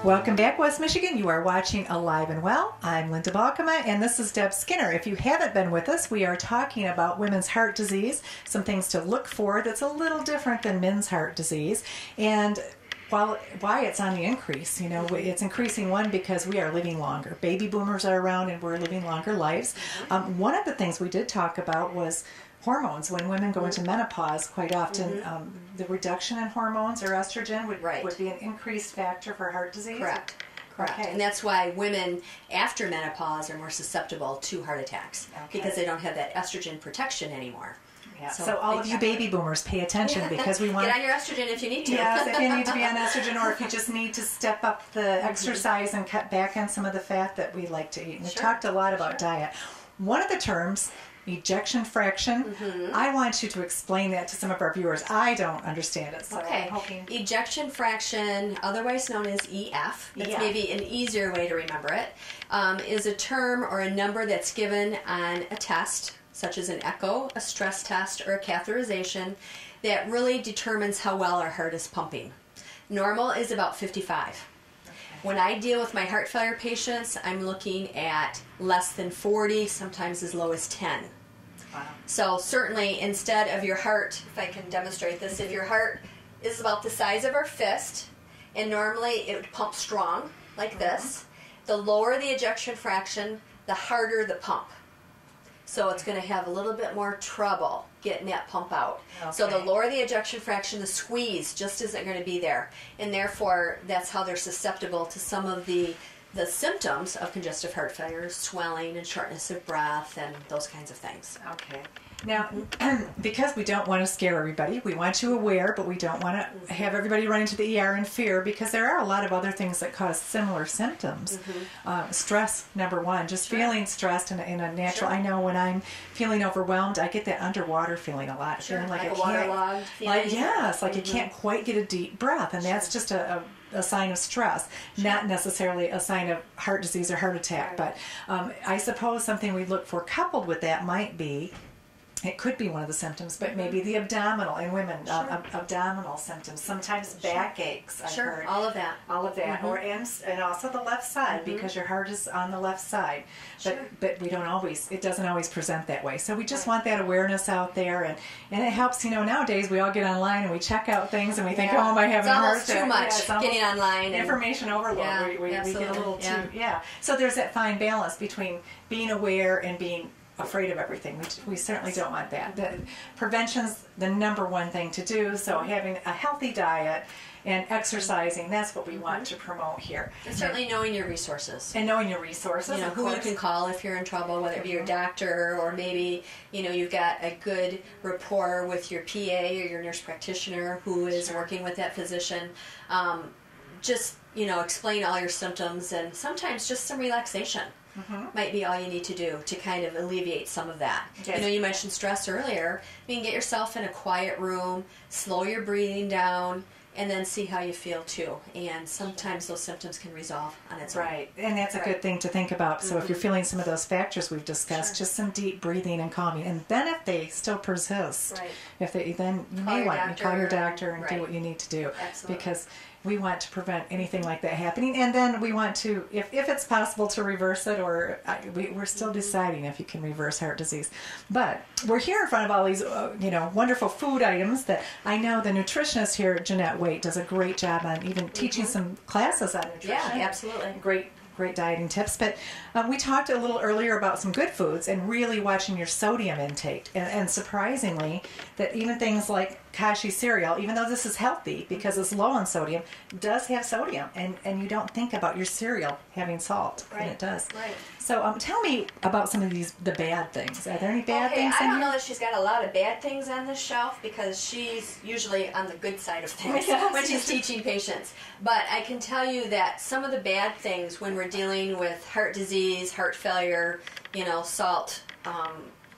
Welcome back, West Michigan. You are watching Alive and Well. I'm Lynda Balkema, and this is Deb Skinner. If you haven't been with us, we are talking about women's heart disease, some things to look for that's a little different than men's heart disease, and why it's on the increase. You know, it's increasing, one, because we are living longer. Baby boomers are around, and we're living longer lives. One of the things we did talk about was hormones. When women go into menopause, quite often the reduction in hormones or estrogen would be an increased factor for heart disease. Correct. Okay. And that's why women after menopause are more susceptible to heart attacks, because they don't have that estrogen protection anymore. Yeah. So all of you baby boomers, pay attention, because we want get on your estrogen if you need to. Yes, if you need to be on estrogen, or if you just need to step up the exercise and cut back on some of the fat that we like to eat. And we've talked a lot about diet. One of the terms, ejection fraction, I want you to explain that to some of our viewers. I don't understand it. So okay. I'm hoping... Ejection fraction, otherwise known as EF, that's maybe an easier way to remember it, is a term or a number that's given on a test, such as an echo, a stress test, or a catheterization, that really determines how well our heart is pumping. Normal is about 55. When I deal with my heart failure patients, I'm looking at less than 40, sometimes as low as 10. Wow. So certainly, instead of your heart, if I can demonstrate this, if your heart is about the size of our fist, and normally it would pump strong, like this, the lower the ejection fraction, the harder the pump. So it's going to have a little bit more trouble getting that pump out. Okay. So the lower the ejection fraction, the squeeze just isn't going to be there. And therefore, that's how they're susceptible to some of the symptoms of congestive heart failure, swelling and shortness of breath and those kinds of things. Okay. Now, because we don't want to scare everybody, we want you aware, but we don't want to have everybody run into the ER in fear, because there are a lot of other things that cause similar symptoms. Stress, number one, just feeling stressed in a natural. I know when I'm feeling overwhelmed, I get that underwater feeling a lot, feeling like a waterlogged feeling. Like I can't quite get a deep breath, and that's just a sign of stress, not necessarily a sign of heart disease or heart attack. But I suppose something we look for coupled with that might be, it could be one of the symptoms, but maybe the abdominal in women, abdominal symptoms, sometimes back aches. I've heard. All of that. Or and also the left side, because your heart is on the left side. But we don't always, it doesn't always present that way. So we just want that awareness out there, and it helps. You know, nowadays we all get online and we check out things and we think, oh, am I having a heart attack? It's almost too much getting online. Information overload. We get a little too, So there's that fine balance between being aware and being afraid of everything. We certainly don't want that. Prevention's the number one thing to do, so having a healthy diet and exercising, that's what we want to promote here. And certainly knowing your resources. And knowing your resources, you know, who you can call if you're in trouble, whether it be your doctor, or maybe, you know, you've got a good rapport with your PA or your nurse practitioner who is working with that physician. Just, you know, explain all your symptoms, and sometimes just some relaxation might be all you need to do to kind of alleviate some of that. You know, you mentioned stress earlier. You can get yourself in a quiet room, slow your breathing down, and then see how you feel too. And sometimes those symptoms can resolve on its own. Right, and that's a good thing to think about. So if you're feeling some of those factors we've discussed, just some deep breathing and calming. And then if they still persist, then you may want to call your doctor and do what you need to do. Because we want to prevent anything like that happening, and then we want to, if it's possible, to reverse it, or we're still deciding if you can reverse heart disease. But we're here in front of all these, wonderful food items that I know the nutritionist here, Jeanette Waite, does a great job on even teaching some classes on nutrition. Yeah, absolutely. Great dieting tips. But we talked a little earlier about some good foods and really watching your sodium intake. And surprisingly, that even things like Kashi cereal, even though this is healthy because it's low on sodium, does have sodium. And you don't think about your cereal having salt, and it does. Right. So tell me about some of the bad things. Are there any bad things in I don't here? know that she's got a lot of bad things on this shelf, because she's usually on the good side of things when she's teaching patients. But I can tell you that some of the bad things when we're dealing with heart disease, heart failure, salt,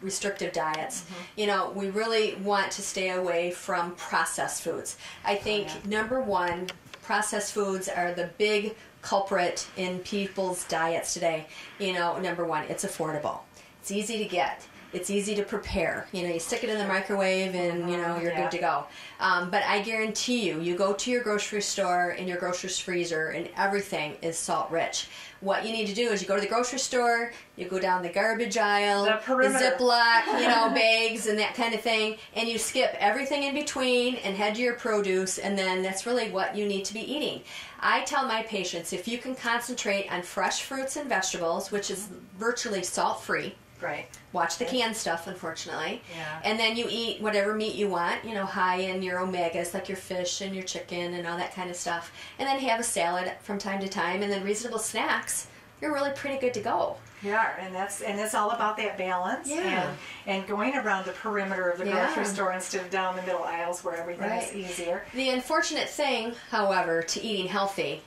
restrictive diets, we really want to stay away from processed foods. I think, number one, processed foods are the big culprit in people's diets today. Number one, it's affordable. It's easy to get. It's easy to prepare. You stick it in the microwave and, you're good to go. But I guarantee you go to your grocery store and your grocery freezer and everything is salt rich. What you need to do is you go to the grocery store, you go down the garbage aisle, the Ziploc, bags and that kind of thing, and you skip everything in between and head to your produce, and then that's really what you need to be eating. I tell my patients, if you can concentrate on fresh fruits and vegetables, which is virtually salt-free, right. Watch the canned stuff, unfortunately. Yeah. And then you eat whatever meat you want, high in your omegas, like your fish and your chicken and all that kind of stuff. And then have a salad from time to time, and then reasonable snacks. You're really pretty good to go. Yeah, and it's all about that balance. Yeah. And going around the perimeter of the grocery store instead of down the middle aisles where everything is easier. The unfortunate thing, however, to eating healthy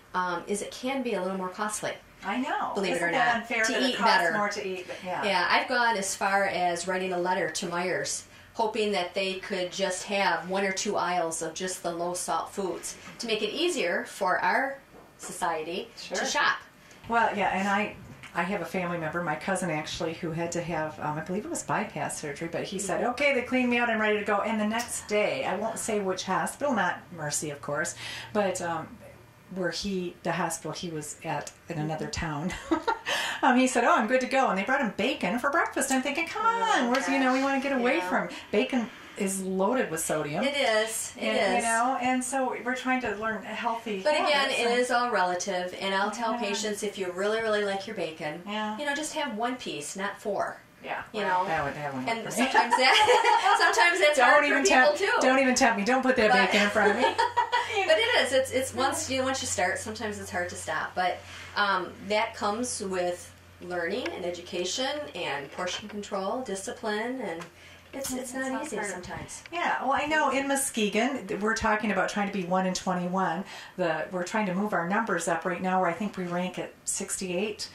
is it can be a little more costly. I know. Believe Isn't it or that not, unfair to that eat it costs better. more to eat, but Yeah, I've gone as far as writing a letter to Meijer's, hoping that they could just have 1 or 2 aisles of just the low salt foods to make it easier for our society to shop. Well, yeah, and I have a family member, my cousin actually, who had to have, I believe it was bypass surgery, but he said, okay, they cleaned me out, I'm ready to go. And the next day, I won't say which hospital, not Mercy, of course, but the hospital he was at in another town, he said, oh, I'm good to go. And they brought him bacon for breakfast. I'm thinking, come on, we want to get away from bacon. Is loaded with sodium. It is. And so we're trying to learn healthy. But again, it is all relative. And I'll tell patients, if you really, really like your bacon, just have 1 piece, not 4. Yeah, that would and sometimes that's hard for people too. Don't even tempt me. Don't put that bacon in front of me. But it is. It's once you start, sometimes it's hard to stop. But that comes with learning and education and portion control, discipline, and it's not easy sometimes. Yeah, well, I know in Muskegon, we're talking about trying to be 1 in 21. We're trying to move our numbers up right now, where I think we rank at 68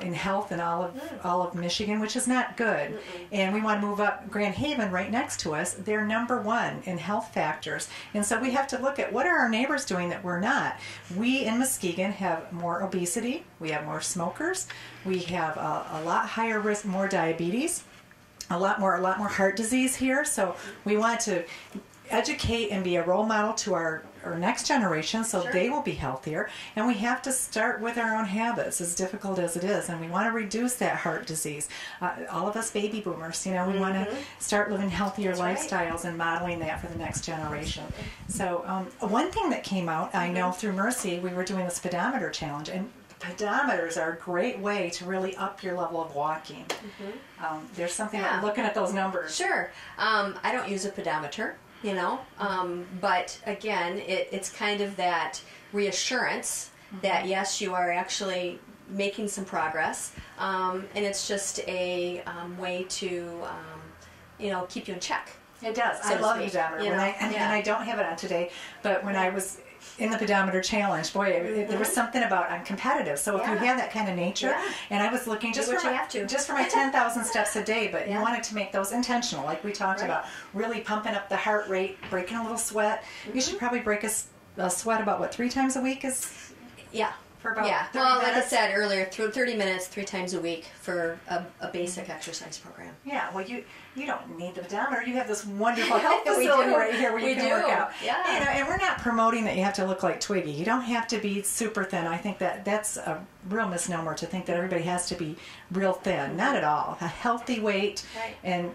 in health in all of Michigan, which is not good. And we want to move up. Grand Haven, right next to us, they're number 1 in health factors. And so we have to look at what are our neighbors doing that we're not. We in Muskegon have more obesity. We have more smokers. We have a lot higher risk, more diabetes. A lot more heart disease here, so we want to educate and be a role model to our next generation so they will be healthier. And we have to start with our own habits, as difficult as it is, and we want to reduce that heart disease. All of us baby boomers, we want to start living healthier lifestyles and modeling that for the next generation. So one thing that came out, I know through Mercy, we were doing the speedometer challenge, and pedometers are a great way to really up your level of walking. There's something about looking at those numbers. Sure. I don't use a pedometer, but again, it's kind of that reassurance that yes, you are actually making some progress, and it's just a way to keep you in check. It does. So I love the pedometer. And I don't have it on today, but when I was in the pedometer challenge, boy, there was something about I'm competitive. So if you have that kind of nature, and I was looking just for my 10,000 steps a day, but you wanted to make those intentional, like we talked about, really pumping up the heart rate, breaking a little sweat. You should probably break a sweat about 3 times a week is. For about 30 like minutes. I said earlier, 30 minutes, 3 times a week for a basic exercise program. Yeah, well, you don't need the pedometer. You have this wonderful health facility right here where you can work out. Yeah. And we're not promoting that you have to look like Twiggy. You don't have to be super thin. I think that's a real misnomer to think that everybody has to be real thin. Not at all. A healthy weight and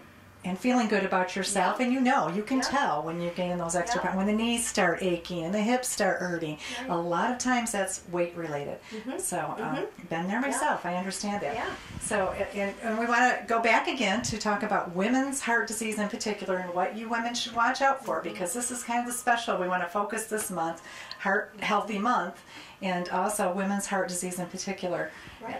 feeling good about yourself, and you can tell when you gain those extra pounds, when the knees start aching and the hips start hurting. A lot of times that's weight related. So been there myself. I understand that. So and we want to go back again to talk about women's heart disease in particular and what you women should watch out for, because this is kind of the special. We want to focus this month, Heart Healthy Month, and also women's heart disease in particular.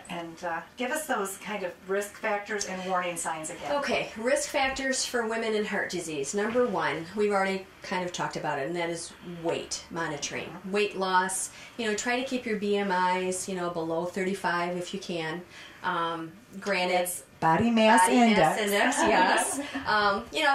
And give us those kind of risk factors and warning signs again. Okay, risk factors for women in heart disease. Number 1, we've already kind of talked about it, and that is weight monitoring. Weight loss, try to keep your BMIs, below 35 if you can. Granted, body mass index. Yes.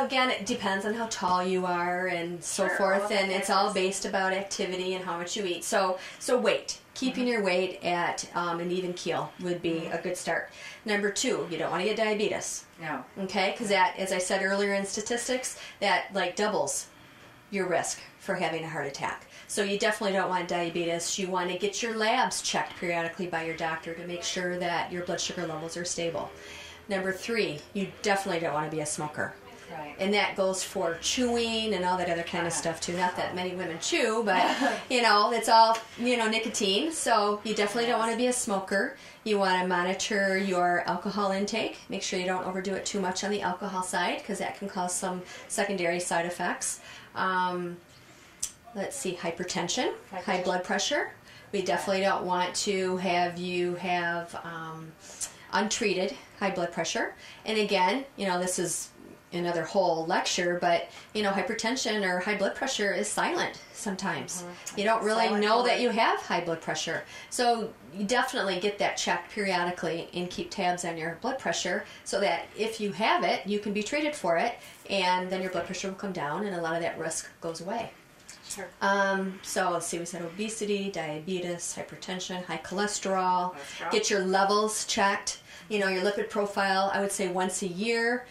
Again, it depends on how tall you are and so forth, and it's all based about activity and how much you eat. So weight. Keeping your weight at an even keel would be a good start. Number 2, you don't want to get diabetes. No. Okay, because that, as I said earlier in statistics, that like doubles your risk for having a heart attack. So you definitely don't want diabetes. You want to get your labs checked periodically by your doctor to make sure that your blood sugar levels are stable. Number 3, you definitely don't want to be a smoker. Right. And that goes for chewing and all that other kind of stuff too. Not that many women chew, but it's all nicotine. So you definitely don't want to be a smoker. You want to monitor your alcohol intake. Make sure you don't overdo it too much on the alcohol side, because that can cause some secondary side effects. Let's see, hypertension, high blood pressure. We definitely don't want to have you have untreated high blood pressure. And again, this is another whole lecture, but hypertension or high blood pressure is silent sometimes. You don't really know that you have high blood pressure. So you definitely get that checked periodically and keep tabs on your blood pressure so that if you have it, you can be treated for it, and then your blood pressure will come down and a lot of that risk goes away. Sure. So let's see, we said obesity, diabetes, hypertension, high cholesterol. Get your levels checked. Your lipid profile, I would say once a year.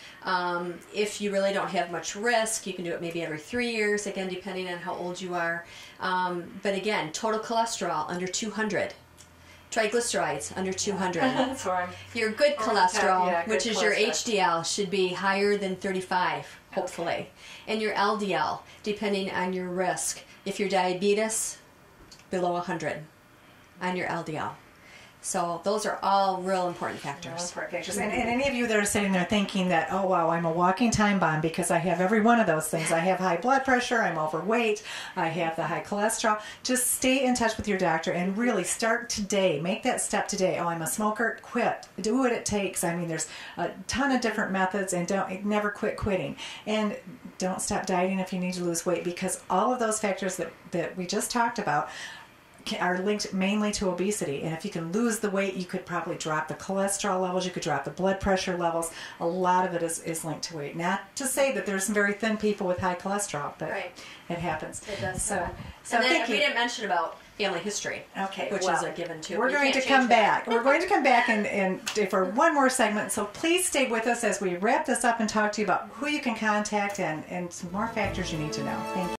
If you really don't have much risk, you can do it maybe every 3 years, again, depending on how old you are. But again, total cholesterol under 200. Triglycerides under 200. Your good cholesterol, which is your HDL, should be higher than 35, hopefully. And your LDL, depending on your risk. If you're diabetes, below 100 on your LDL. So those are all real important factors. And any of you that are sitting there thinking that, oh wow, I'm a walking time bomb because I have every one of those things. I have high blood pressure, I'm overweight, I have the high cholesterol. Just stay in touch with your doctor and really start today. Make that step today. Oh, I'm a smoker, quit. Do what it takes. I mean, there's a ton of different methods, and never quit quitting. And don't stop dieting if you need to lose weight, because all of those factors that we just talked about are linked mainly to obesity. And if you can lose the weight, you could probably drop the cholesterol levels, you could drop the blood pressure levels. A lot of it is linked to weight. Not to say that there's some very thin people with high cholesterol, but it happens. It does. So and then we didn't mention about family history, which is a given too. We're going to come back. We're going to come back and for one more segment. So please stay with us as we wrap this up and talk to you about who you can contact and some more factors you need to know. Thank you.